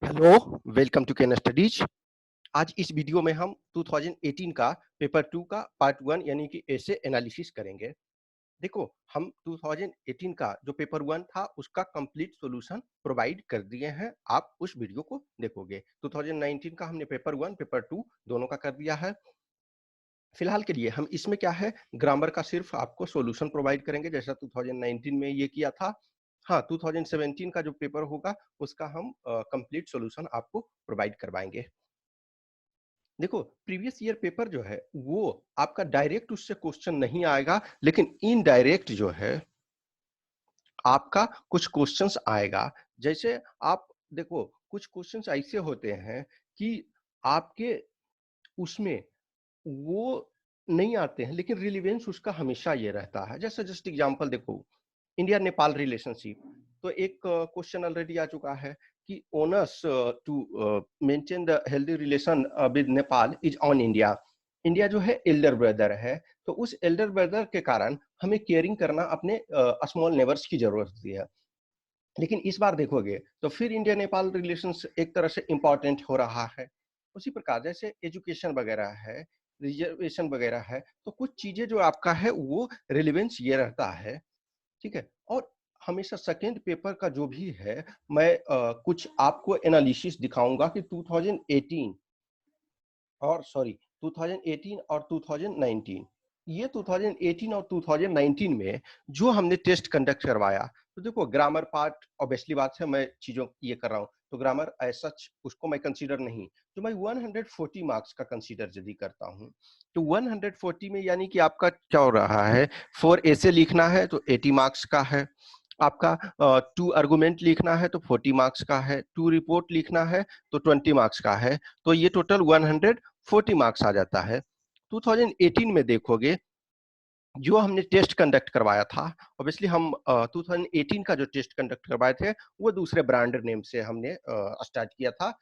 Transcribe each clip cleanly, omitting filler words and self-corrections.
Hello, welcome to can studies. आज इस video में हम 2018 का पेपर 2 का पार्ट 1 यानी कि ऐसे एनालिसिस करेंगे। देखो, हम 2018 का जो पेपर 1 था उसका कंप्लीट सॉल्यूशन प्रोवाइड कर दिए हैं। आप उस वीडियो को देखोगे। 2019 का हमने पेपर 1 पेपर 2 दोनों का कर दिया है। फिलहाल के लिए हम इसमें क्या है, ग्रामर का सिर्फ आपको सॉल्यूशन प्रोवाइड करेंगे जैसा 2019 में ये किया था। हाँ, 2017 का जो पेपर होगा उसका हम कंप्लीट सॉल्यूशन आपको प्रोवाइड करवाएंगे। देखो, प्रीवियस ईयर पेपर जो है वो आपका डायरेक्ट उससे क्वेश्चन नहीं आएगा, लेकिन इनडायरेक्ट जो है आपका कुछ क्वेश्चंस आएगा। जैसे आप देखो, कुछ क्वेश्चंस ऐसे होते हैं कि आपके उसमें वो नहीं आते हैं, लेकिन रिलेवेंस उसका हमेशा ये रहता है। जैसे जस्ट एग्जांपल देखो, इंडिया नेपाल रिलेशनशिप, तो एक क्वेश्चन ऑलरेडी आ चुका है कि onus to maintain the healthy relation with Nepal is on India. India जो है एल्डर ब्रदर है, तो उस एल्डर ब्रदर के कारण हमें केयरिंग करना अपने स्मॉल नेबर्स की जरूरत होती है। लेकिन इस बार देखोगे तो फिर इंडिया नेपाल रिलेशंस एक तरह से इंपॉर्टेंट हो रहा है। उसी प्रकार जैसे एजुकेशन वगैरह है, रिजर्वेशन वगैरह है, तो कुछ चीजें जो आपका है वो रिलेवेंस ये रहता है। ठीक है। और हमेशा सेकेंड पेपर का जो भी है, मैं कुछ आपको एनालिसिस दिखाऊंगा कि 2018 और सॉरी 2018 और 2019, ये 2018 और 2019 में जो हमने टेस्ट कंडक्ट करवाया, तो देखो ग्रामर पार्ट ऑब्वियसली बात है, मैं चीजों ये कर रहा हूँ तो ग्रामर एज सच उसको मैं कंसीडर नहीं, तो मैं 140 मार्क्स का कंसीडर यदि करता हूँ तो 140 में यानी कि आपका क्या हो रहा है, 4 ऐसे लिखना है तो 80 मार्क्स का है आपका, 2 आर्गुमेंट लिखना है तो 40 मार्क्स का है, 2 रिपोर्ट लिखना है तो 20 मार्क्स का है, तो ये टोटल 140 मार्क्स आ जाता है। 2018 में देखोगे जो हमने टेस्ट कंडक्ट करवाया था, ऑब्वियसली हम 2018 का जो टेस्ट कंडक्ट करवाए थे वो दूसरे ब्रांड नेम से हमने स्टार्ट किया था,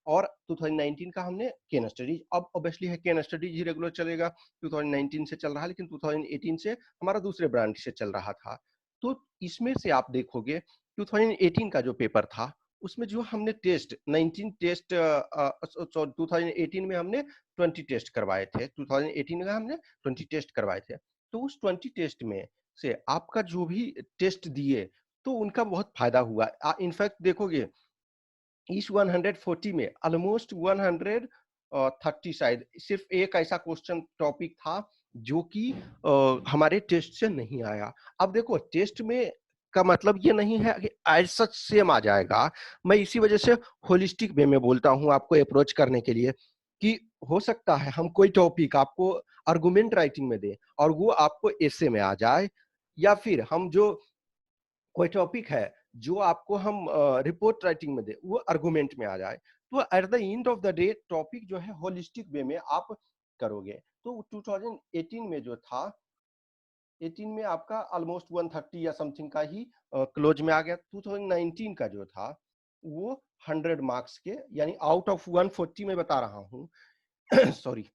और 2019 का हमने केन स्टडीज, अब ऑब्वियसली है केन स्टडीज ही रेगुलर चलेगा, 2019 से चल रहा है, लेकिन 2018 से हमारा दूसरे ब्रांड से चल रहा था। तो इसमें से आप देखोगे 2018 का जो पेपर था उसमें जो हमने टेस्ट 19 टेस्ट 2018 में हमने 20 टेस्ट करवाए थे, 2018 में हमने 20 टेस्ट करवाए थे। तो उस 20 टेस्ट में से आपका जो भी टेस्ट दिए तो उनका बहुत फायदा हुआ। इनफैक्ट देखोगे इस 140 में ऑलमोस्ट 130 शायद सिर्फ एक ऐसा क्वेश्चन टॉपिक था जो कि हमारे टेस्ट से नहीं आया। अब देखो, टेस्ट में का मतलब ये नहीं है कि एज सच सेम आ जाएगा। मैं इसी वजह से होलिस्टिक वे में बोलता हूँ आपको अप्रोच करने के लिए, कि हो सकता है हम कोई टॉपिक आपको आर्गुमेंट राइटिंग में दे और वो आपको ऐसे में आ जाए, या फिर हम जो कोई टॉपिक है जो आपको हम रिपोर्ट राइटिंग में दे वो आर्गुमेंट में आ जाए। तो at the end of the day topic जो है होलिस्टिक वे में आप करोगे। तो 2018 में जो था, 18 में आपका ऑलमोस्ट 130 या समथिंग का ही क्लोज में आ गया। 2019 का जो था वो 100 मार्क्स के, यानी आउट ऑफ 140 में बता रहा हूँ सॉरी,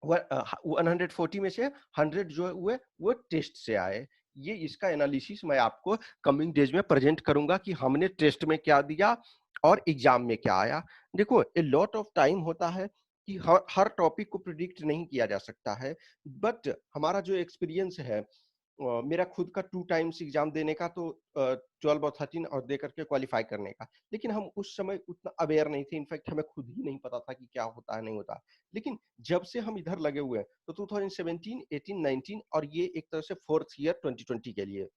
140 में से 100 जो हुए वो टेस्ट से आए। ये इसका एनालिसिस मैं आपको कमिंग डेज में प्रेजेंट करूंगा कि हमने टेस्ट में क्या दिया और एग्जाम में क्या आया। देखो, ए लॉट ऑफ टाइम होता है कि हर टॉपिक को प्रिडिक्ट नहीं किया जा सकता है, बट हमारा जो एक्सपीरियंस है, मेरा खुद का 2 टाइम्स एग्जाम देने का, तो 12 और 13 और दे करके क्वालिफाई करने का, लेकिन हम उस समय उतना अवेयर नहीं थे, इनफैक्ट हमें खुद ही नहीं पता था कि क्या होता है नहीं होता। लेकिन जब से हम इधर लगे हुए हैं तो 2017, 18, 19 और ये एक तरह से फोर्थ ईयर 2020 के लिए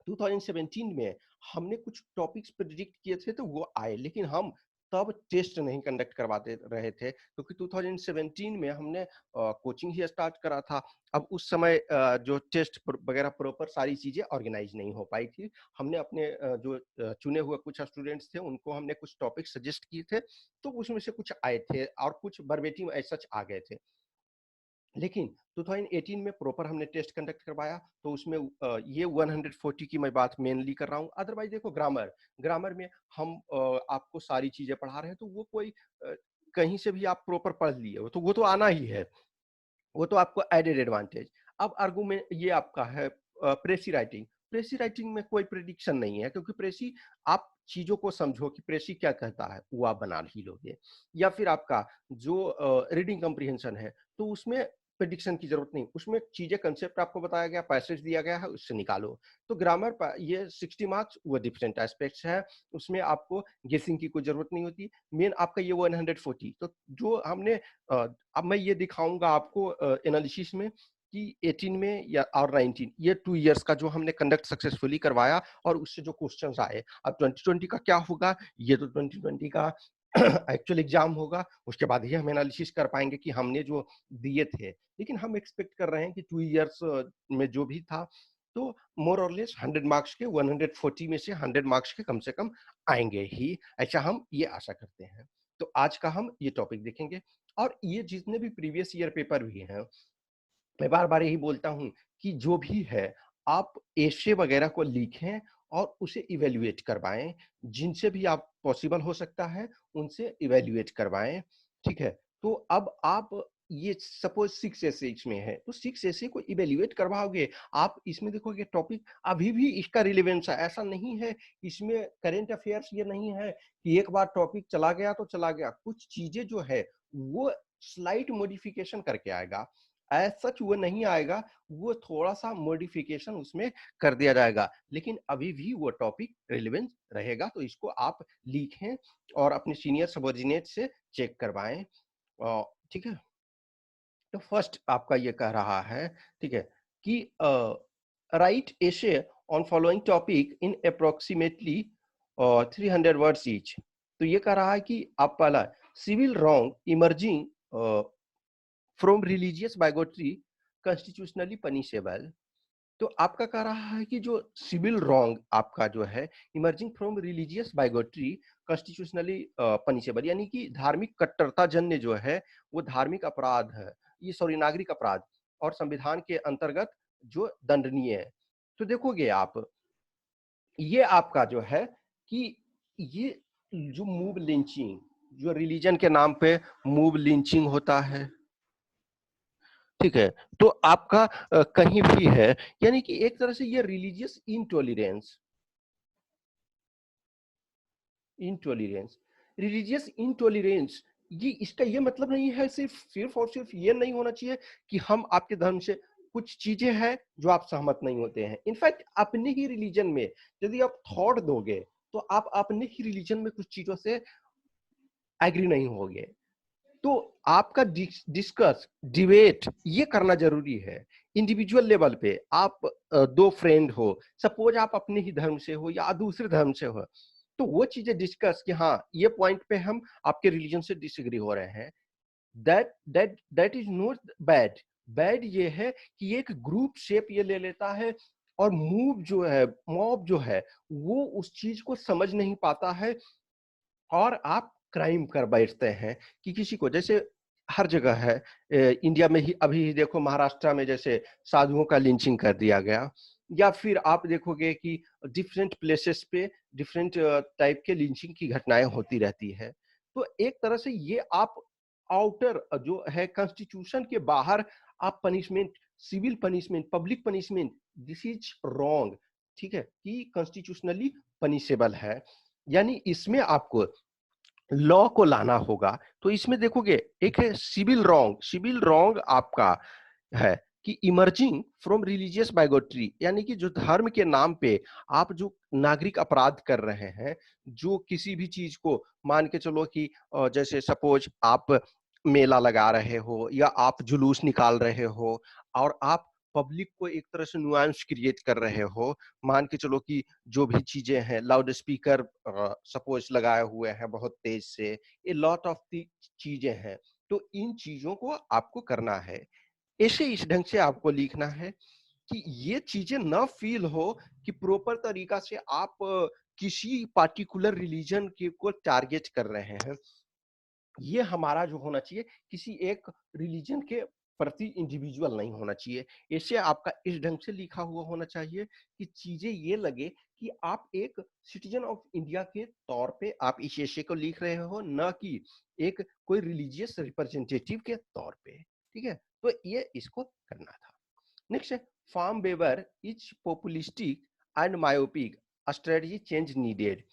2017 में हमने कुछ टॉपिक्स प्रिडिक्ट किए थे तो वो आए, लेकिन हम तब टेस्ट नहीं कंडक्ट करवाते रहे थे क्योंकि 2017 में हमने कोचिंग ही स्टार्ट करा था। अब उस समय जो टेस्ट वगैरह प्रॉपर सारी चीजें ऑर्गेनाइज नहीं हो पाई थी। हमने अपने जो चुने हुए कुछ स्टूडेंट्स थे उनको हमने कुछ टॉपिक सजेस्ट किए थे, तो उसमें से कुछ आए थे और कुछ वर्बेटिम ऐसा आ गए थे। लेकिन 2018 में प्रॉपर हमने टेस्ट कंडक्ट करवाया तो उसमें ये 140 की मैं बात मेनली कर रहा हूँ। अदरवाइज देखो, ग्रामर ग्रामर में हम आपको सारी चीजें पढ़ा रहे हैं तो वो कोई कहीं से भी आप प्रॉपर पढ़ लिए हो तो वो तो आना ही है, वो तो आपको एडेड एडवांटेज। अब आर्गुमेंट ये आपका है प्रेसी राइटिंग, प्रेसी राइटिंग में कोई प्रेडिक्शन नहीं है, क्योंकि प्रेसी आप चीजों को समझो कि प्रेसी क्या कहता है वो आप बना ही लोगे, या फिर आपका जो रीडिंग कम्प्रीहेंशन है तो उसमें प्रेडिक्शन की जरूरत नहीं, उसमें चीजें कंसेप्ट आपको बताया गया, पैसेज दिया गया है, उससे निकालो। तो ग्रामर ये 60 मार्क्स वो डिफरेंट एस्पेक्ट्स है, उसमें आपको गेसिंग की कोई जरूरत नहीं होती। मेन आपका ये 140, तो जो हमने अब मैं ये दिखाऊंगा आपको एनालिसिस में कि 18 में या और 19 ये 2 इयर्स का जो हमने कंडक्ट सक्सेसफुली करवाया और उससे जो क्वेश्चंस आए। अब 2020 का क्या होगा, ये तो 2020 का एक्चुअल एग्जाम होगा, उसके बाद ही हम एनालिसिस कर पाएंगे कि हमने जो दिए थे। लेकिन हम एक्सपेक्ट कर रहे हैं कि 2 इयर्स में जो भी था, तो मोर और लेस 100 मार्क्स के 140 में से 100 मार्क्स के कम से कम आएंगे ही, ऐसा हम ये आशा करते हैं। तो आज का हम ये टॉपिक देखेंगे, और ये जितने भी प्रीवियस ईयर पेपर भी हैं, मैं बार-बार यही बोलता हूँ कि जो भी है, आप एसे वगैरह को लिखें और उसे इवैल्यूएट करवाएँ, जिनसे भी आप पॉसिबल हो सकता है, उनसे इवैल्यूएट करवाएँ, ठीक है? तो अब आप ये सपोज़ 6 ऐसे इसमें है, तो 6 ऐसे को इवैल्यूएट करवाओगे, आप इसमें देखोगे टॉपिक अभी भी इसका रिलेवेंस है, ऐसा नहीं है, इसमें करंट अफेयर्स ये नहीं है कि एक बार टॉपिक चला गया तो चला गया, कुछ चीज़ें जो है, वो स्लाइट मॉडिफिकेशन करके आएगा। एज सच वो नहीं आएगा, वो थोड़ा-सा मॉडिफिकेशन उसमें कर दिया जाएगा, लेकिन अभी भी वो टॉपिक रिलेवेंट रहेगा, तो इसको आप लिखें और अपने सीनियर सबऑर्डिनेट से चेक करवाएँ। ठीक है? तो फर्स्ट आपका ये कह रहा है, ठीक है, कि write essay on following topic in approximately 300 words each. तो ये कह रहा है कि आप पहला civil wrong emerging from religious bigotry constitutionally punishable. तो आपका कह रहा है कि जो सिविल रॉन्ग आपका जो है emerging from religious bigotry constitutionally punishable, यानी कि धार्मिक कट्टरता जन्य जो है वो धार्मिक अपराध है, ये सॉरी नागरिक अपराध और संविधान के अंतर्गत जो दंडनीय है। तो देखोगे आप, ये आपका जो है कि ये जो मूव लिंचिंग, जो रिलीजन के नाम पे मूव लिंचिंग होता है, ठीक है, तो आपका कहीं भी है, यानी कि एक तरह से ये religious intolerance, intolerance religious intolerance, ये इसका ये मतलब नहीं है सिर्फ सिर्फ और सिर्फ ये नहीं होना चाहिए कि हम आपके धर्म से कुछ चीजें हैं जो आप सहमत नहीं होते हैं। इनफैक्ट अपने ही रिलीजन में यदि आप थॉट दोगे तो आप अपने ही रिलीजन में कुछ चीजों से एग्री नहीं होगे, तो आपका डिस्कस डिबेट ये करना जरूरी है। इंडिविजुअल लेवल पे आप दो फ्रेंड हो, सपोज आप अपने ही धर्म से हो या दूसरे धर्म से हो, तो वो चीजें डिस्कस कि हाँ ये पॉइंट पे हम आपके रिलीजन से डिसएग्री हो रहे हैं, that is not bad. Bad ये है कि एक ग्रुप शेप ये ले लेता है और मूव जो है, मॉब जो है, वो उस चीज को समझ नहीं पाता है और आप क्राइम कर बैठते हैं कि किसी को, जैसे हर जगह है, इंडिया में ही अभी ही देखो महाराष्ट्र में जैसे साधुओं का लिंचिंग कर दिया गया, या फिर आप देखोगे कि डिफरेंट प्लेसेस पे डिफरेंट टाइप के लिंचिंग की घटनाएं होती रहती है। तो एक तरह से ये आप आउटर जो है कॉन्स्टिट्यूशन के बाहर आप punishment, civil punishment, public punishment, this is wrong, ठीक है, कि कॉन्स्टिट्यूशनली पनिशेबल है, यानी इसमें आपको लॉ को लाना होगा। तो इसमें देखोगे एक है सिविल रॉन्ग, सिविल रॉन्ग आपका है कि इमर्जिंग फ्रॉम रिलीजियस बाइगोट्री, यानी कि जो धर्म के नाम पे आप जो नागरिक अपराध कर रहे हैं, जो किसी भी चीज को मान के चलो कि जैसे सपोज आप मेला लगा रहे हो या आप जुलूस निकाल रहे हो और आप पब्लिक को एक तरह से नुआंस क्रिएट कर रहे हो, मान के चलो कि जो भी चीजें हैं, लाउड स्पीकर सपोज लगाए हुए हैं बहुत तेज से, ये लॉट ऑफ दी चीजें हैं, तो इन चीजों को आपको करना है। ऐसे इस ढंग से आपको लिखना है कि ये चीजें ना फील हो कि प्रॉपर तरीका से आप किसी पार्टिकुलर रिलीजन के को टारगेट कर रहे हैं। ये हमारा जो होना चाहिए किसी एक रिलीजन के प्रति इंडिविजुअल नहीं होना चाहिए। ऐसे आपका इस ढंग से लिखा हुआ होना चाहिए कि चीजें ये लगे कि आप एक सिटीजन ऑफ इंडिया के तौर पे आप इस एशे को लिख रहे हो, न कि एक कोई रिलीजियस रिप्रेजेंटेटिव के तौर पे, ठीक है, तो ये इसको करना था। नेक्स्ट है farm waiver is populistic and myopic strategy change needed.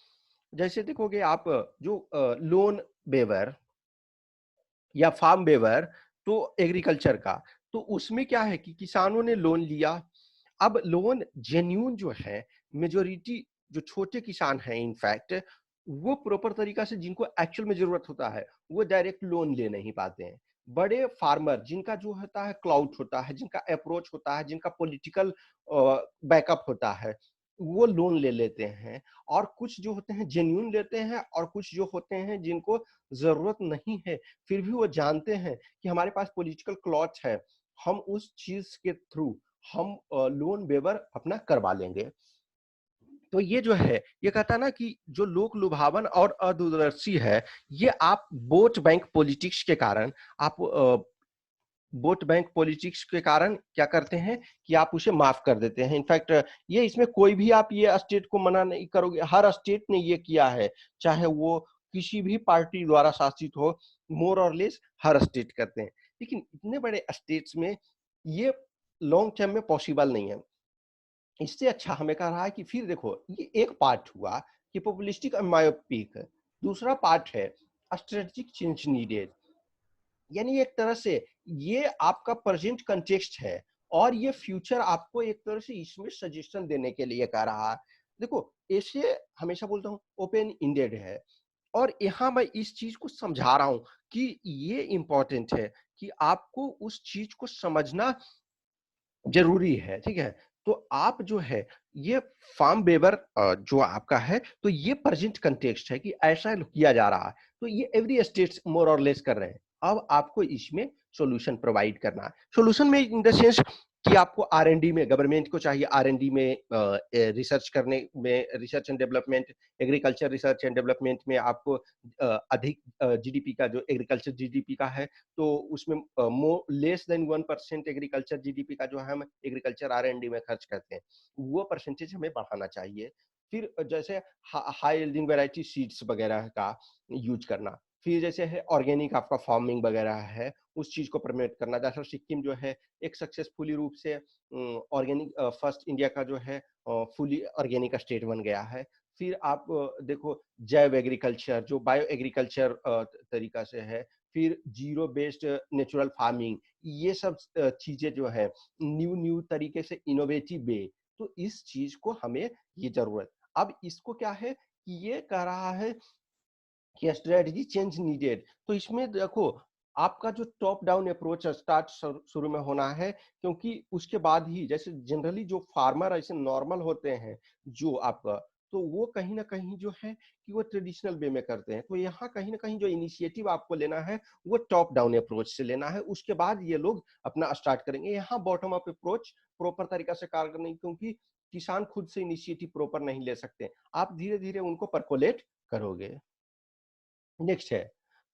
जैसे देखोगे आप जो लोन वेवर या फार्म वेवर तो एग्रीकल्चर का, तो उसमें क्या है कि किसानों ने लोन लिया। अब लोन जेन्यून जो है, मेजोरिटी जो छोटे किसान हैं इनफैक्ट, वो प्रॉपर तरीका से जिनको एक्चुअल में जरूरत होता है वो डायरेक्ट लोन ले नहीं पाते हैं। बड़े फार्मर जिनका जो होता है क्लाउड होता है, जिनका अप्रोच होता है, जिनका पॉलिटिकल बैकअप होता है, वो लोन ले लेते हैं। और कुछ जो होते हैं जेन्यून लेते हैं, और कुछ जो होते हैं जिनको जरूरत नहीं है, फिर भी वो जानते हैं कि हमारे पास पॉलिटिकल क्लॉच है, हम उस चीज के थ्रू हम लोन वेवर अपना करवा लेंगे। तो ये जो है, ये कहता है ना कि जो लोक लुभावन और अदूरदर्शी है, ये आप वोट बैंक पॉलिटिक्स के कारण, आप वोट बैंक पॉलिटिक्स के कारण क्या करते हैं कि आप उसे माफ कर देते हैं। इनफैक्ट ये इसमें कोई भी आप ये स्टेट को मना नहीं करोगे, हर स्टेट ने ये किया है, चाहे वो किसी भी पार्टी द्वारा शासित हो, मोर और लेस हर स्टेट करते हैं। लेकिन इतने बड़े स्टेट्स में ये लॉन्ग टर्म में पॉसिबल नहीं है। इससे अच्छा हमें कह रहा है कि फिर देखो, ये एक पार्ट हुआ कि पॉपुलिस्टिक और मायोपिक, दूसरा पार्ट है स्ट्रेटेजिक चेंज नीडेड। यानी एक तरह से ये आपका प्रेजेंट कंटेक्स्ट है, और ये फ्यूचर आपको एक तरह से इसमें सजेशन देने के लिए कह रहा है। देखो, ऐसे हमेशा बोलता हूँ ओपन इंडेड है, और यहाँ मैं इस चीज को समझा रहा हूं कि ये इंपॉर्टेंट है कि आपको उस चीज को समझना जरूरी है, ठीक है। तो आप जो है ये फार्म वेवर जो आपका है, तो ये प्रेजेंट कंटेक्स्ट है कि ऐसा किया जा रहा है, तो ये एवरी स्टेट्स मोर और लेस कर रहे हैं। अब आपको इसमें सॉल्यूशन प्रोवाइड करना है। सॉल्यूशन में इन द सेंस कि आपको आर&डी में, गवर्नमेंट को चाहिए आर&डी में रिसर्च करने में, research and development, agriculture research and development में आपको अधिक जीडीपी का, जो एग्रीकल्चर जीडीपी का है, तो उसमें लेस देन 1% एग्रीकल्चर जीडीपी का जो है हम एग्रीकल्चर आर&डी में खर्च करते हैं, वो परसेंटेज हमें बढ़ाना चाहिए। फिर जैसे हाई यील्डिंग वैरायटी सीड्स वगैरह का यूज करना, फिर जैसे है ऑर्गेनिक आपका फार्मिंग वगैरह है, उस चीज को प्रमोट करना। जैसे सिक्किम जो है एक सक्सेसफुली रूप से ऑर्गेनिक, फर्स्ट इंडिया का जो है फुली ऑर्गेनिक स्टेट बन गया है। फिर आप देखो जैव एग्रीकल्चर, जो बायो एग्रीकल्चर तरीका से है, फिर जीरो बेस्ड नेचुरल फार्मिंग, ये सब चीजें जो है न्यू न्यू तरीके से इनोवेटिव वे। तो इस चीज को हमें ये जरूरत, अब इसको क्या है कि ये कह रहा है कि स्ट्रेटजी चेंज नीडेड। तो इसमें देखो, आपका जो टॉप डाउन अप्रोच स्टार्ट शुरू में होना है, क्योंकि उसके बाद ही जैसे जनरली जो फार्मर ऐसे नॉर्मल होते हैं जो आपका, तो वो कहीं ना कहीं जो है कि वो ट्रेडिशनल वे में करते हैं। तो यहाँ कहीं ना कहीं जो इनिशिएटिव आपको लेना है वो टॉप डाउन अप्रोच से लेना है, उसके बाद ये लोग अपना स्टार्ट करेंगे। यहाँ बॉटम अप अप्रोच प्रॉपर तरीका से कार्य नहीं, क्योंकि किसान खुद से इनिशिएटिव प्रॉपर नहीं ले सकते, आप धीरे धीरे उनको परकोलेट करोगे। नेक्स्ट है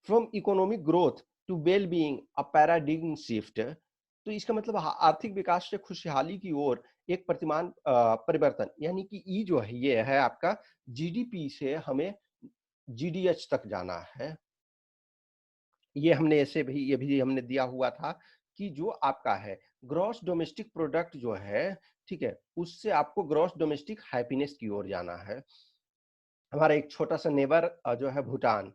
from economic growth to well being a paradigm shift. तो इसका मतलब आर्थिक विकास से खुशहाली की ओर एक प्रतिमान परिवर्तन, यानी कि ई जो है ये है आपका जीडीपी से हमें जीडीएच तक जाना है। ये हमने ऐसे भी, ये भी हमने दिया हुआ था कि जो आपका है ग्रॉस डोमेस्टिक प्रोडक्ट जो है, ठीक है, उससे आपको ग्रॉस डोमेस्टिक हैप्पीनेस की ओर जाना है। हमारा एक छोटा सा नेबर जो है भूटान,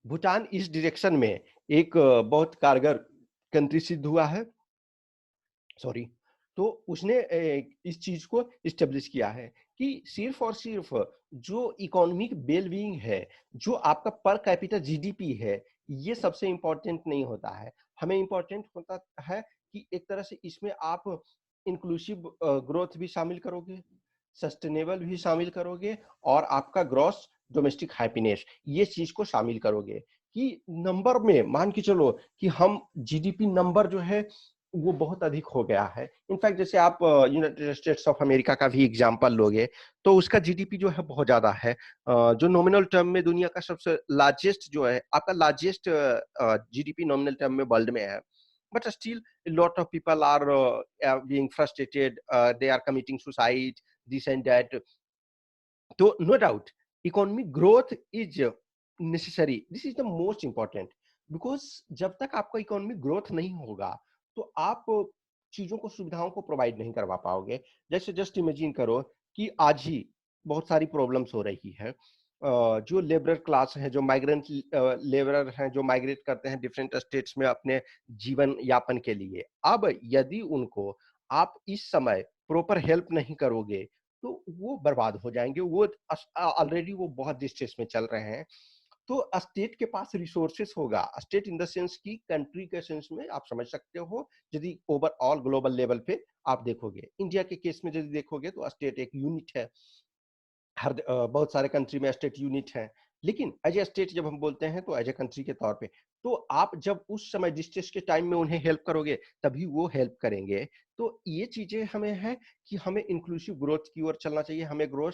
भूटान इस डायरेक्शन में एक बहुत कारगर कंट्री सिद्ध हुआ है, सॉरी। तो उसने इस चीज को इस्टेब्लिश किया है कि सिर्फ और सिर्फ जो इकोनॉमिक वेलबींग है, जो आपका पर कैपिटा जीडीपी है, ये सबसे इंपॉर्टेंट नहीं होता है। हमें इंपॉर्टेंट होता है कि एक तरह से इसमें आप इंक्लूसिव ग्रोथ भी शामिल करोगे, सस्टेनेबल भी शामिल करोगे, और आपका ग्रॉस डोमेस्टिक हैप्पीनेस, ये चीज को शामिल करोगे। कि नंबर में मान के चलो कि हम जीडीपी नंबर जो है वो बहुत अधिक हो गया है। इनफैक्ट जैसे आप यूनाइटेड स्टेट्स ऑफ अमेरिका का भी एग्जांपल लोगे, तो उसका जीडीपी जो है बहुत ज्यादा है, जो नॉमिनल टर्म में दुनिया का सबसे लार्जेस्ट जो है, आपका लार्जेस्ट जीडीपी नॉमिनल टर्म में वर्ल्ड में है। But still lot of people are being frustrated, they are committing suicide, this and that. तो no doubt economic growth is necessary, this is the most important, because जब तक आपका economic growth नहीं होगा, तो आप चीजों को, सुविधाओं को प्रोवाइड नहीं करवा पाओगे। जैसे जस्ट इमेजिन करो कि आज ही बहुत सारी प्रॉब्लम्स हो रही है। जो लेबरर क्लास है, जो माइग्रेंट लेबरर हैं, जो माइग्रेट करते हैं डिफरेंट स्टेट्स में अपने जीवन यापन के लिए, अब यदि उनको आप इस समय प्रॉपर हेल्प नहीं करोगे तो वो बर्बाद हो जाएंगे। वो ऑलरेडी वो बहुत डिस्ट्रेस में चल रहे हैं। तो स्टेट के पास रिसोर्सेस होगा, स्टेट इन द सेंस की कंट्री के सेंस में आप समझ सकते हो। यदि ओवरऑल ग्लोबल लेवल पे आप देखोगे, इंडिया के केस में यदि देखोगे तो स्टेट एक यूनिट है। बहुत सारे कंट्री में स्टेट यूनिट है, लेकिन एज ए स्टेट जब हम बोलते हैं तो एज ए कंट्री के तौर पे, तो आप जब उस समय डिस्ट्रेस के टाइम में उन्हें हेल्प करोगे तभी वो हेल्प करेंगे। तो ये चीजें हमें है कि हमें इंक्लूसिव ग्रोथ की ओर चलना चाहिए, हमें ग्रोथ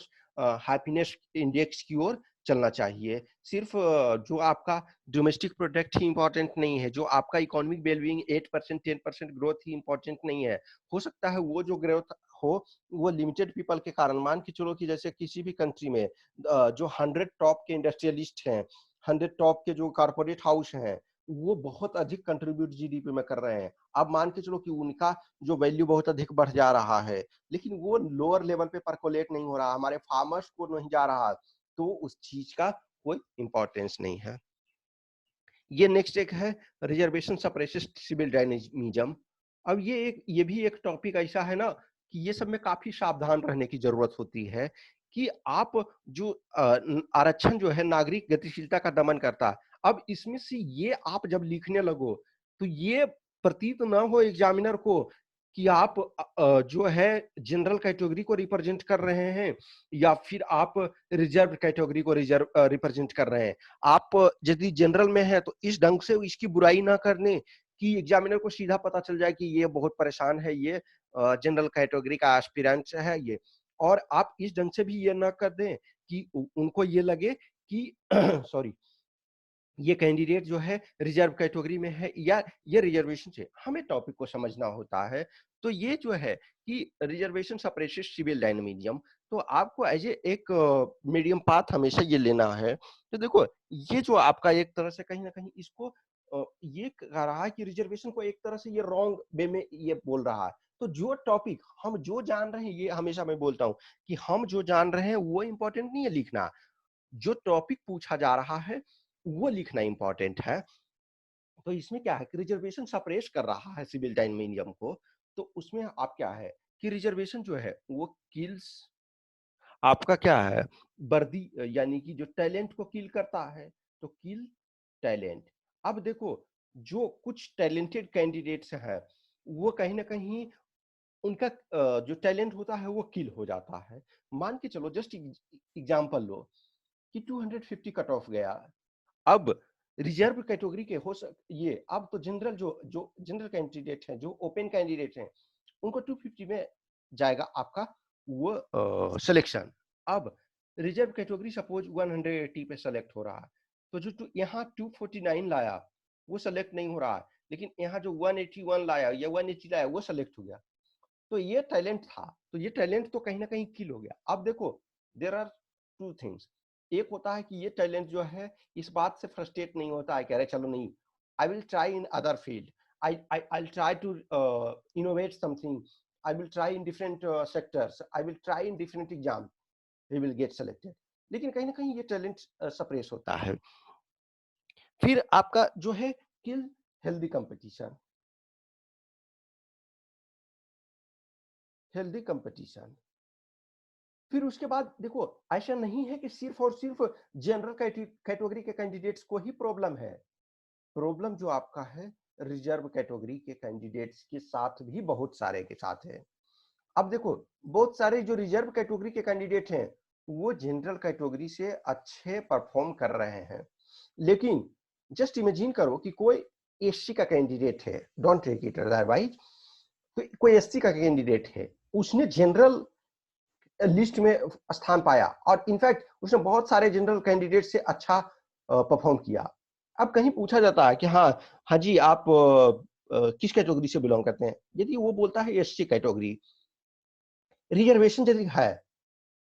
हैप्पीनेस इंडेक्स की ओर चलना चाहिए। सिर्फ जो आपका डोमेस्टिक प्रोडक्ट ही इंपॉर्टेंट नहीं है, जो आपका इकोनॉमिक वेलबींग 8% 10% ग्रोथ ही इंपॉर्टेंट नहीं है। हो सकता है वो जो ग्रोथ हो वो लिमिटेड पीपल के कारण, मान के चलो कि जैसे किसी भी कंट्री में जो 100 टॉप के इंडस्ट्रियलिस्ट हैं, 100 टॉप के जो कॉर्पोरेट हाउस हैं, वो बहुत अधिक कंट्रीब्यूट जीडीपी में कर रहे हैं। अब मान के चलो कि उनका जो वैल्यू बहुत अधिक बढ़ जा रहा है, लेकिन वो लोअर लेवल पे परकोलेट नहीं हो रहा, हमारे फार्मर्स को नहीं जा रहा, तो उस चीज का कोई इंपॉर्टेंस नहीं है। ये नेक्स्ट एक है रिजर्वेशन सप्रेसिस सिविल डायनेमिज्म। अब ये भी एक टॉपिक ऐसा है ना कि ये सब में काफी सावधान रहने की जरूरत होती है कि आप जो आरक्षण जो है नागरिक गतिशीलता का दमन करता है। अब इसमें से ये आप जब लिखने लगो तो ये प्रतीत ना हो एग्जामिनर को कि आप जो है जनरल कैटेगरी को रिप्रेजेंट कर रहे हैं या फिर आप रिजर्व कैटेगरी को रिप्रेजेंट कर रहे हैं। आप यदि जनरल में है तो इस ढंग से इसकी बुराई ना करने कि एग्जामिनर को सीधा पता चल जाए कि ये बहुत परेशान है, ये जनरल कैटेगरी का एस्पिरेंट है ये। और आप इस ढंग से भी ये ना कर दें कि उनको ये लगे कि सॉरी, ये कैंडिडेट जो है रिजर्व कैटेगरी में है या ये रिजर्वेशन से। हमें टॉपिक को समझना होता है। तो ये जो है कि रिजर्वेशन सप्रेसिस सिविल डायनामिज्म, तो आपको एज ए एक मीडियम पाथ हमेशा ये लेना है। तो देखो ये जो आपका एक तरह से कहीं ना कहीं इसको ये कह रहा है कि रिजर्वेशन को एक तरह से ये रॉन्ग वे में ये बोल रहा है। तो जो टॉपिक हम जो जान रहे हैं, ये हमेशा मैं बोलता हूँ कि हम जो जान रहे हैं वो इंपॉर्टेंट नहीं है लिखना, जो टॉपिक पूछा जा रहा है वो लिखना इंपॉर्टेंट है। तो इसमें क्या है कि रिजर्वेशन सप्रेस कर रहा है सिविल डायनामिज्म को। तो उसमें आप क्या है कि रिजर्वेशन जो है वो किल्स आपका क्या है वर्दी, यानी कि जो टैलेंट को किल करता है, तो किल टैलेंट। अब देखो जो कुछ टैलेंटेड कैंडिडेट्स हैं वो कहीं ना कहीं उनका जो टैलेंट होता है वो किल हो जाता है। मान के चलो जस्ट एग्जांपल लो कि 250 कट ऑफ गया। अब रिजर्व कैटेगरी के हो सक ये, अब तो जनरल जो जो जनरल कैंडिडेट हैं, जो ओपन कैंडिडेट हैं, उनको 250 में जाएगा आपका वो सिलेक्शन। अब रिजर्व कैटेगरी सपोज 180 पे सेलेक्ट हो रहा है, तो जो यहाँ 249 लाया वो सेलेक्ट नहीं हो रहा है, लेकिन यहाँ जो 181 लाया या 180 लाया वो सेलेक्ट हो गया। तो ये टैलेंट था, तो ये टैलेंट तो कहीं ना कहीं किल हो गया। अब देखो देर आर टू थिंग्स। एक होता है कि ये टैलेंट जो है इस बात से फ्रस्ट्रेट नहीं होता है, कह रहे चलो नहीं, I will try in other field, I try to innovate something, I will try in different sectors, I will try in different exam, he will get selected. लेकिन कहीं ना कहीं ये टैलेंट सप्रेस होता है। फिर आपका जो है किल हेल्दी कंपटीशन, हेल्दी कंपटीशन। फिर उसके बाद देखो ऐसा नहीं है कि सिर्फ और सिर्फ जनरल कैटेगरी के कैंडिडेट्स को ही प्रॉब्लम है। प्रॉब्लम जो आपका है रिजर्व कैटेगरी के कैंडिडेट्स के साथ भी बहुत सारे के साथ है। अब देखो बहुत सारे जो रिजर्व कैटेगरी के कैंडिडेट हैं वो जनरल कैटेगरी से अच्छे परफॉर्म कर रहे हैं, लेकिन जस्ट इमेजिन करो कि कोई एससी का कैंडिडेट है, डोंट टेक इट अदरवाइज, तो कोई एससी का कैंडिडेट है, उसने जनरल लिस्ट में स्थान पाया और इनफैक्ट उसने बहुत सारे जनरल कैंडिडेट से अच्छा परफॉर्म किया। अब कहीं पूछा जाता है कि हाँ हाँ जी आप किस कैटेगरी से बिलोंग करते हैं, यदि वो बोलता है एससी कैटेगरी, रिजर्वेशन यदि है,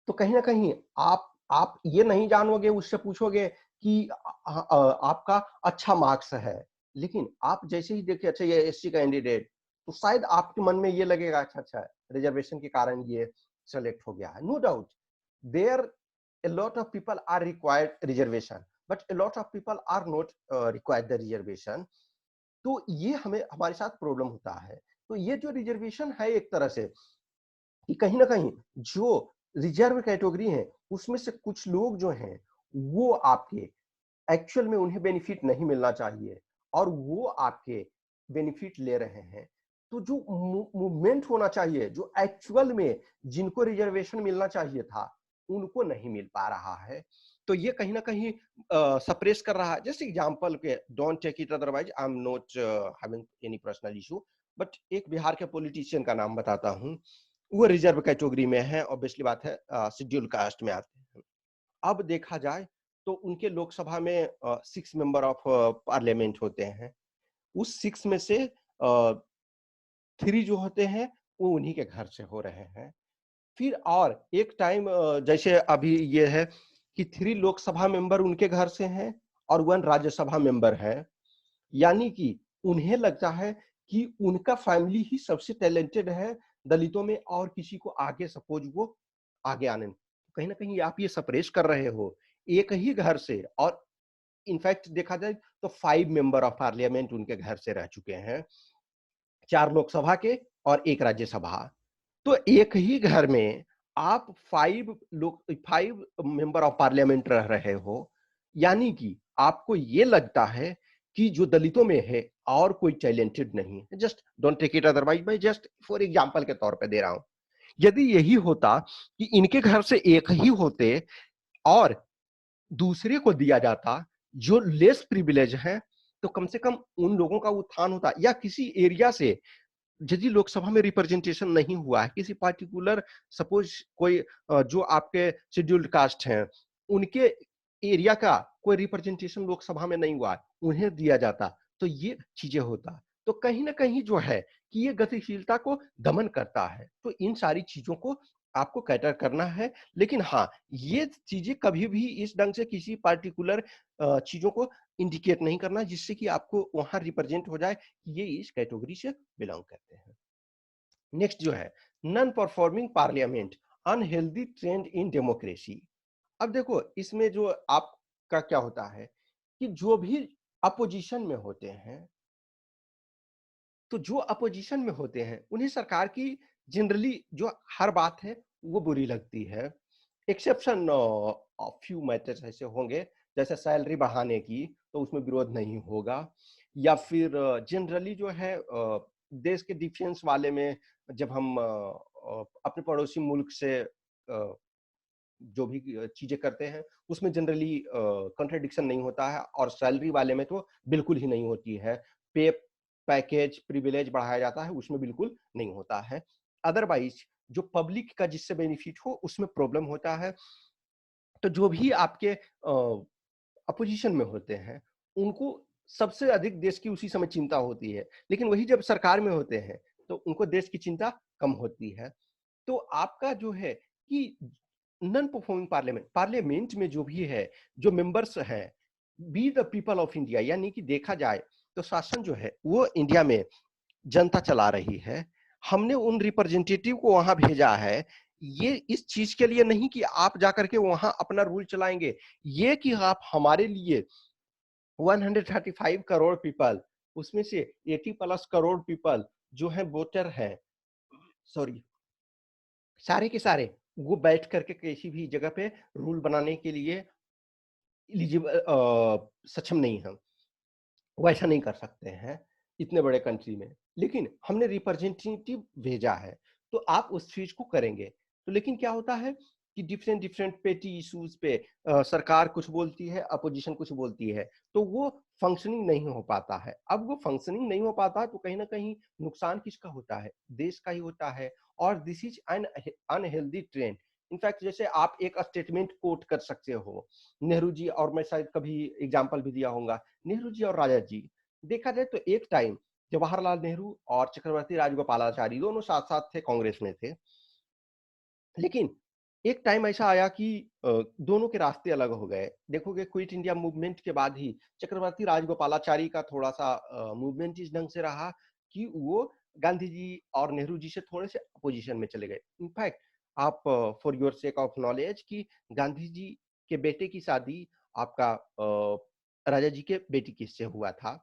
तो कहीं ना कहीं आप ये नहीं जानोगे, उससे पूछोगे कि आपका अच्छा मार्क्स है, लेकिन आप जैसे ही देखे अच्छा ये एससी कैंडिडेट, तो शायद आपके मन में ये लगेगा अच्छा अच्छा रिजर्वेशन के कारण ये सेलेक्ट हो गया है। No doubt there a lot of people are required reservation but a lot of people are not required the reservation। तो ये हमें हमारे साथ प्रॉब्लम होता है। तो ये जो रिजर्वेशन है एक तरह से कि कहीं ना कहीं जो रिजर्व कैटेगरी है उसमें से कुछ लोग जो हैं वो आपके एक्चुअल में उन्हें बेनिफिट नहीं मिलना चाहिए और वो आपके बेनिफिट ले रहे हैं। तो जो मूवमेंट होना चाहिए, जो एक्चुअल में जिनको रिजर्वेशन मिलना चाहिए था उनको नहीं मिल पा रहा है। तो ये कहीं ना कहीं सप्रेस कर रहा है। जैसे एग्जांपल के don't take it otherwise I am not having any personal issue, but एक बिहार के पॉलिटिशियन का नाम बताता हूँ। वो रिजर्व कैटेगरी में है, ऑब्वियसली बात है, शेड्यूल कास्ट में आते हैं। अब देखा जाए तो उनके लोकसभा में 6 मेंबर ऑफ पार्लियामेंट होते हैं। उस 6 में से 3 जो होते हैं वो उन्हीं के घर से हो रहे हैं। फिर और एक टाइम जैसे अभी ये है कि 3 लोकसभा मेंबर उनके घर से हैं और 1 राज्यसभा मेंबर है। यानी कि उन्हें लगता है कि उनका फैमिली ही सबसे टैलेंटेड है दलितों में और किसी को आगे सपोज वो आगे आने में। कहीं ना कहीं आप ये सप्रेस कर रहे हो एक ही घर से। और इनफैक्ट देखा जाए तो 5 मेंबर ऑफ पार्लियामेंट उनके घर से रह चुके हैं, 4 लोकसभा के और 1 राज्यसभा। तो एक ही घर में आप 5 मेंबर ऑफ पार्लियामेंट रह रहे हो। यानी कि आपको ये लगता है कि जो दलितों में है और कोई टैलेंटेड नहीं है। Just don't take it otherwise, मैं जस्ट फॉर एग्जांपल के तौर पे दे रहा हूं। यदि यही होता कि इनके घर से एक ही होते और दूसरे को दिया जाता जो लेस प्रिविलेज है, तो कम से कम उन लोगों का उत्थान होता। या किसी एरिया से यदि लोकसभा में रिप्रेजेंटेशन नहीं हुआ है, किसी पार्टिकुलर सपोज कोई जो आपके शेड्यूल्ड कास्ट हैं उनके एरिया का कोई रिप्रेजेंटेशन लोकसभा में नहीं हुआ, उन्हें दिया जाता तो ये चीजें होता। तो कहीं ना कहीं जो है कि ये गतिशीलता को दमन करता है। तो इन सारी चीजों को आपको कैटर करना है। लेकिन हाँ, ये चीजें कभी भी इस ढंग से किसी पार्टिकुलर चीजों को इंडिकेट नहीं करना जिससे कि आपको वहां रिप्रेजेंट हो जाए कि ये इस कैटेगरी से बिलोंग करते हैं। नेक्स्ट जो है non performing parliament, unhealthy trend in democracy. अब देखो इसमें जो आपका क्या होता है कि जो भी अपोजिशन में होते हैं, तो जो अपोजिशन में होते हैं उन्हें सरकार की जनरली जो हर बात है वो बुरी लगती है। एक्सेप्शन फ्यू मैटर्स ऐसे होंगे, जैसे सैलरी बढ़ाने की, तो उसमें विरोध नहीं होगा। या फिर जनरली जो है देश के डिफेंस वाले में जब हम अपने पड़ोसी मुल्क से जो भी चीजें करते हैं उसमें जनरली कॉन्ट्रडिक्शन नहीं होता है। और सैलरी वाले में तो बिल्कुल ही नहीं होती है। पे पैकेज प्रिविलेज बढ़ाया जाता है उसमें बिल्कुल नहीं होता है। अदरवाइज जो पब्लिक का जिससे बेनिफिट हो उसमें प्रॉब्लम होता है। तो जो भी आपके अपोजिशन में होते हैं उनको सबसे अधिक देश की उसी समय चिंता होती है। लेकिन वही जब सरकार में होते हैं तो उनको देश की चिंता कम होती है। तो आपका जो है कि नॉन परफॉर्मिंग पार्लियामेंट, पार्लियामेंट में जो भी है जो मेंबर्स हैं be the people of India, यानी कि देखा जाए तो शासन जो है वो इंडिया में जनता चला रही है। हमने उन रिप्रेजेंटेटिव को वहां भेजा है ये इस चीज के लिए नहीं कि आप जाकर के वहां अपना रूल चलाएंगे, ये कि आप हमारे लिए 135 करोड़ पीपल, उसमें से 80 प्लस करोड़ पीपल जो है वोटर हैं, सॉरी, सारे के सारे वो बैठ करके किसी भी जगह पे रूल बनाने के लिए एलिजिबल सक्षम नहीं है। वो ऐसा नहीं कर सकते हैं इतने बड़े कंट्री में। लेकिन हमने रिप्रेजेंटेटिव भेजा है तो आप उस चीज को करेंगे। तो लेकिन क्या होता है कि डिफरेंट डिफरेंट पेटी इश्यूज पे सरकार कुछ बोलती है, अपोजिशन कुछ बोलती है, तो वो फंक्शनिंग नहीं हो पाता है। अब वो फंक्शनिंग नहीं हो पाता है तो कहीं ना कहीं नुकसान किसका होता है? देश का ही होता है। और this is an unhealthy trend. In fact जैसे आप एक स्टेटमेंट कोट कर सकते हो नेहरू जी, और मैं शायद कभी एग्जाम्पल भी दिया होगा, नेहरू जी और राजा जी। देखा जाए तो एक टाइम जवाहरलाल नेहरू और चक्रवर्ती राजगोपालाचारी दोनों साथ साथ थे, कांग्रेस में थे। लेकिन एक टाइम ऐसा आया कि दोनों के रास्ते अलग हो गए। देखोगे क्विट इंडिया मूवमेंट के बाद ही चक्रवर्ती राजगोपालाचारी का थोड़ा सा मूवमेंट इस ढंग से रहा कि वो गांधी जी और नेहरू जी से थोड़े से अपोजिशन में चले गए। इनफैक्ट आप for your sake of knowledge कि गांधी जी के बेटे की शादी आपका राजा जी के बेटी किससे हुआ था,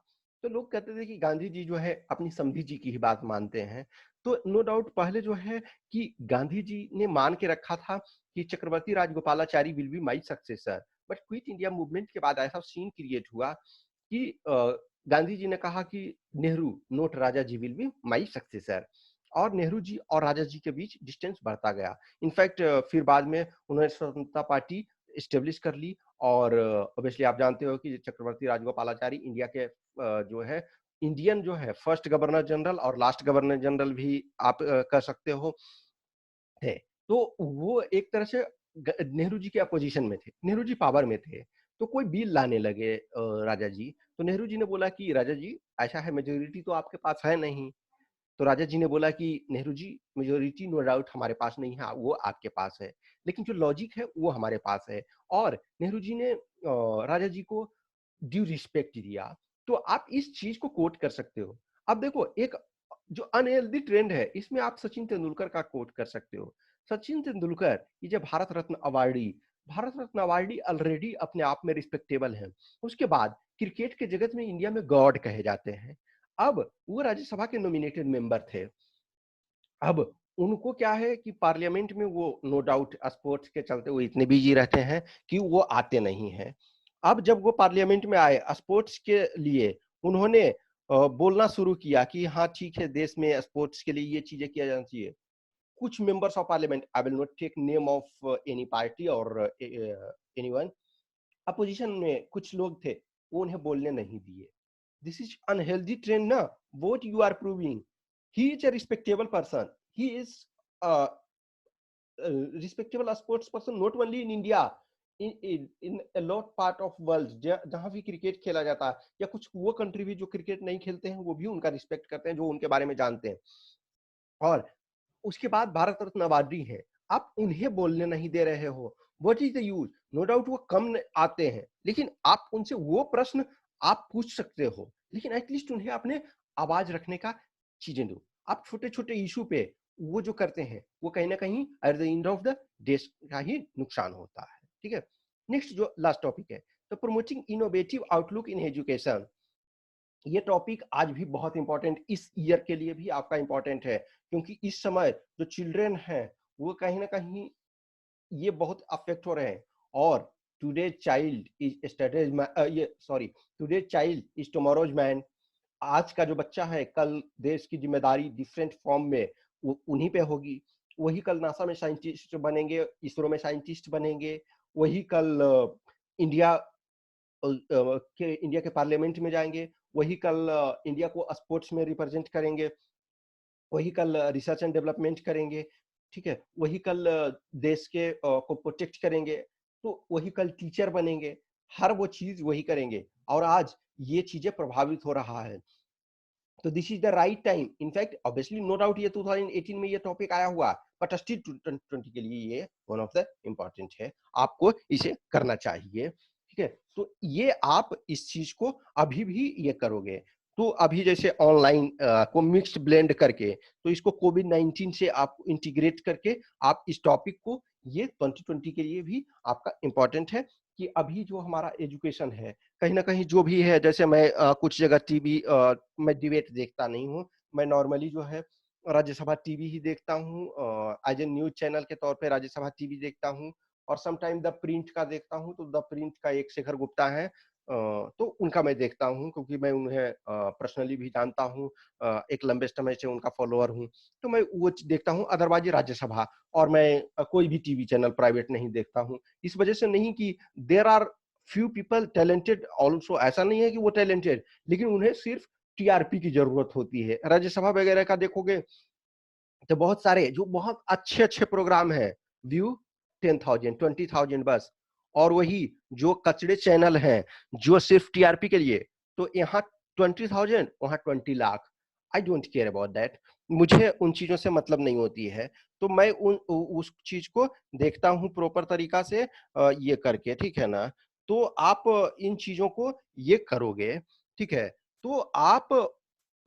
तो लोग कहते थे कि गांधी जी जो है अपनी समधी जी की ही बात मानते हैं। तो नो डाउट पहले जो है कि गांधी जी ने मान के रखा था कि Chakravarti Rajagopalachari will be my successor, but quit India movement के बाद ऐसा सीन क्रिएट हुआ कि गांधी जी ने कहा कि Nehru not Raja ji will be my successor, और नेहरू जी और राजा जी के बीच डिस्टेंस बढ़ता गया। इनफैक्ट फिर बाद में उन्होंने स्वतंत्रता पार्टी स्टेब्लिश कर ली, और ऑब्वियसली आप जानते हो कि चक्रवर्ती राजगोपालाचारी इंडिया के जो है इंडियन जो है फर्स्ट गवर्नर जनरल और लास्ट गवर्नर जनरल भी आप कह सकते हो थे। तो वो एक तरह से नेहरू जी के अपोजिशन में थे, नेहरू जी पावर में थे। तो कोई बिल लाने लगे राजा जी, तो नेहरू जी ने बोला कि राजा जी ऐसा है, मेजोरिटी तो आपके पास है नहीं। तो राजा जी ने बोला कि Nehru ji majority no doubt हमारे पास नहीं है, वो आपके पास है, लेकिन जो लॉजिक है वो हमारे पास है। और नेहरू जी ने राजा जी को ड्यू रिस्पेक्ट दिया। तो आप इस चीज को कोट कर सकते हो। अब देखो एक जो अनहेल्दी ट्रेंड है, इसमें आप सचिन तेंदुलकर का कोट कर सकते हो। सचिन तेंदुलकर ये जो भारत रत्न अवार्डी ऑलरेडी अपने आप में रिस्पेक्टेबल है। उसके बाद क्रिकेट के जगत में इंडिया में गॉड कहे जाते हैं। अब वो राज्यसभा के नॉमिनेटेड मेंबर थे। अब उनको क्या है कि पार्लियामेंट में वो नो डाउट स्पोर्ट्स के चलते वो इतने बिजी रहते हैं कि वो आते नहीं हैं। अब जब वो पार्लियामेंट में आए स्पोर्ट्स के लिए, उन्होंने बोलना शुरू किया कि हाँ ठीक है, देश में स्पोर्ट्स के लिए ये चीजें किया जाना चाहिए। कुछ members of parliament, I will not take name of any party और एनीवन, अपोजिशन में कुछ लोग थे, वो उन्हें बोलने नहीं दिए। दिस इज अनहेल्दी ट्रेंड ना। What you are proving, he is a respectable person, he is respectable sports person not only in India, in a lot part of world जहां भी क्रिकेट खेला जाता है, या कुछ वो कंट्री भी जो क्रिकेट नहीं खेलते हैं वो भी उनका रिस्पेक्ट करते हैं, जो उनके बारे में जानते हैं। और उसके बाद भारत रत्न अवार्डी है, आप उन्हें बोलने नहीं दे रहे हो। What is the use? No doubt वो कम आते हैं, लेकिन आप उनसे वो प्रश्न आप पूछ सकते हो, लेकिन एटलीस्ट उन्हें अपने आवाज रखने का चीजें दो। आप छोटे छोटे इशू पे वो जो करते हैं, वो कहीं ना कहीं at the end of the देश का ही नुकसान होता है। ठीक है, नेक्स्ट जो लास्ट टॉपिक है, तो promoting innovative outlook in education. ये टॉपिक आज भी बहुत इंपॉर्टेंट, इस ईयर के लिए भी आपका इंपॉर्टेंट है, क्योंकि इस समय जो चिल्ड्रन हैं वो कहीं ना कहीं ये बहुत अफेक्ट हो रहे हैं। और टुडे चाइल्ड इज स्टडीज, ये sorry, today child is tomorrow's man. आज का जो बच्चा है कल देश की जिम्मेदारी डिफरेंट फॉर्म में वो उन्हीं पे होगी। वही कल नासा में साइंटिस्ट बनेंगे, इसरो में साइंटिस्ट बनेंगे, वही कल इंडिया इंडिया के पार्लियामेंट में जाएंगे, वही कल इंडिया को स्पोर्ट्स में रिप्रेजेंट करेंगे, वही कल रिसर्च एंड डेवलपमेंट करेंगे। ठीक है, वही कल देश के को प्रोटेक्ट करेंगे, तो वही कल टीचर बनेंगे, हर वो चीज वही करेंगे। और आज ये चीजें प्रभावित हो रहा है। तो this is the right time. In fact obviously no doubt ये 2018 में ये टॉपिक आया हुआ, बट स्टिल 2020 के लिए ये वन ऑफ द इम्पोर्टेंट है, आपको इसे करना चाहिए। ठीक है, तो ये आप इस चीज को अभी भी ये करोगे, तो अभी जैसे ऑनलाइन को मिक्स्ड ब्लेंड करके, तो इसको कोविड-19 से आप इंटीग्रेट करके आप इस टॉपिक को, ये 2020 के लिए भी आपका इम्पोर्टेंट है कि अभी जो हमारा एजुकेशन है कहीं ना कहीं जो भी है, जैसे मैं कुछ जगह टीवी, मैं डिबेट देखता नहीं हूँ, मैं नॉर्मली जो है राज्यसभा टीवी ही देखता हूँ, एज ए न्यूज चैनल के तौर पे राज्यसभा टीवी देखता हूँ। और समटाइम द प्रिंट का देखता हूँ, तो द प्रिंट का एक शेखर गुप्ता है, तो उनका मैं देखता हूँ, क्योंकि मैं उन्हें पर्सनली भी जानता हूँ, एक लंबे समय से उनका फॉलोअर हूँ, तो मैं वो देखता हूँ। अदरवाइज राज्यसभा, और मैं कोई भी टीवी चैनल प्राइवेट नहीं देखता हूँ, इस वजह से नहीं कि there are few people talented also, ऐसा नहीं है कि वो टैलेंटेड, लेकिन उन्हें सिर्फ टीआरपी की जरूरत होती है। राज्यसभा वगैरह का देखोगे तो बहुत सारे जो बहुत अच्छे अच्छे प्रोग्राम है, व्यू 10,000 20,000 बस। और वही जो कचड़े चैनल हैं जो सिर्फ टीआरपी के लिए, तो यहाँ 20,000, वहाँ 20 lakh. I don't care about that, मुझे उन चीजों से मतलब नहीं होती है। तो मैं उस चीज को देखता हूँ प्रॉपर तरीका से, ये करके, ठीक है ना। तो आप इन चीजों को ये करोगे, ठीक है, तो आप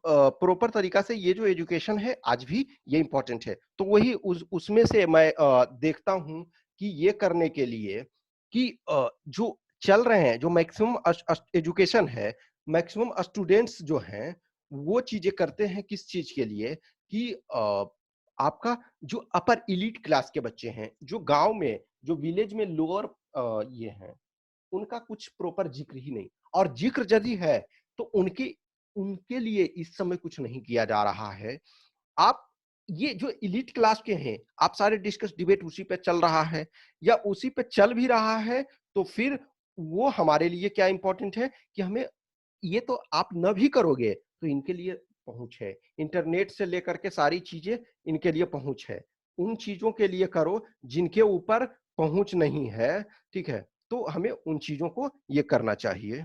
प्रॉपर तरीका से ये जो एजुकेशन है आज भी ये इम्पोर्टेंट है। तो वही उसमें से मैं देखता हूँ कि ये करने के लिए कि जो चल रहे हैं, जो मैक्सिमम एजुकेशन है, मैक्सिमम स्टूडेंट्स जो हैं, वो चीज़ें करते हैं किस चीज़ के लिए कि आपका जो अपर एलीट क्लास के बच्चे हैं, जो गाँव में, जो विलेज में लोअर ये हैं, उनका कुछ प्रॉपर ज़िक्र ही नहीं और ज़िक्र यदि है, तो उनके उनके लिए इस समय कुछ नहीं किया जा रहा है। आप ये जो एलीट क्लास के हैं, आप सारे डिस्कस डिबेट उसी पे चल रहा है या उसी पे चल भी रहा है, तो फिर वो हमारे लिए क्या इम्पोर्टेंट है कि हमें ये तो आप न भी करोगे, तो इनके लिए पहुँच है। इंटरनेट से लेकर के सारी चीज़ें इनके लिए पहुँच है। उन चीज़ों के लिए करो जिनके ऊपर पहुँच नहीं है, ठीक है? तो हमें उन चीज़ों को ये करना चाहिए।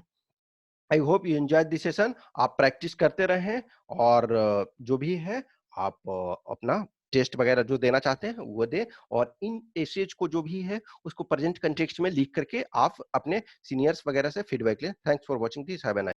I hope you enjoyed this session. आप प्रैक्टिस करते रहें और जो भी है आप अपना टेस्ट वगैरह जो देना चाहते हैं वो दें और इन एसेज को जो भी है उसको प्रेजेंट कॉन्टेक्स्ट में लिख करके आप अपने सीनियर्स वगैरह से फीडबैक लें। Thanks for watching this. Have a nice